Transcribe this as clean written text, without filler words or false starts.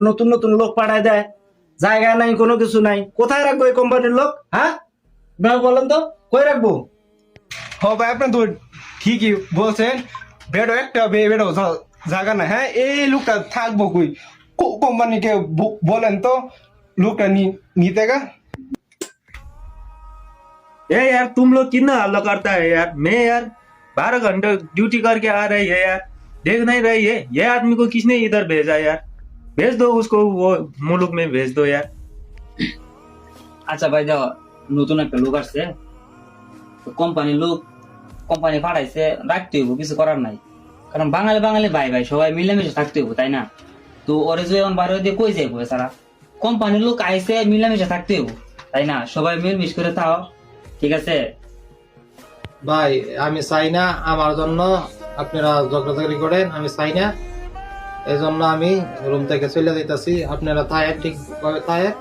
নতুন নতুন লোক পাঠায় দেয়, জায়গা নাই, কোনো কিছু নাই। কোথায় রাখবো এই কোম্পানির লোক? হ্যাঁ ভাই বলেন তো, কই রাখবো? হ ভাই, আপনি তো ঠিকই বলছেন, বেডও একটা বেডও জায়গা না। হ্যাঁ, এই লোকটা থাকবো কই? কোম্পানিকে বলেন তো লোকটা নিতে গা। ए यार तुम लोग कितना हल्ला करता है यार। मैं यार 12 घंटे ड्यूटी करके आ रही है यार, देख नहीं रही है? ये आदमी को किसने इधर भेजा यार? भेज दो उसको, वो मुल्क में भेज दो यार। আচ্ছা ভাই দেখো, নতুন একটা লোক আসছে, কোম্পানির লোক, কোম্পানি পাঠাইছে, রাখতে হইব, কিছু করার নাই। কারণ বাঙালি বাঙালি ভাই ভাই সবাই মিলেমিশে থাকতে হইব, তাই না? তো ওরে যে এখন বাইরে দিয়ে কই যাইবো এছাড়া? কোম্পানির লোক আইসে, মিলেমিশে থাকতে হইব, তাই না? সবাই মিলমিশ করে থাও, ঠিক আছে? ভাই আমি চাই না আমার জন্য আপনারা ঝগড়াঝগড়ি করেন, আমি চাই না। এই জন্য আমি রুম থেকে চলে যাইতাছি, আপনারা থাকেন ঠিকভাবে থাকেন।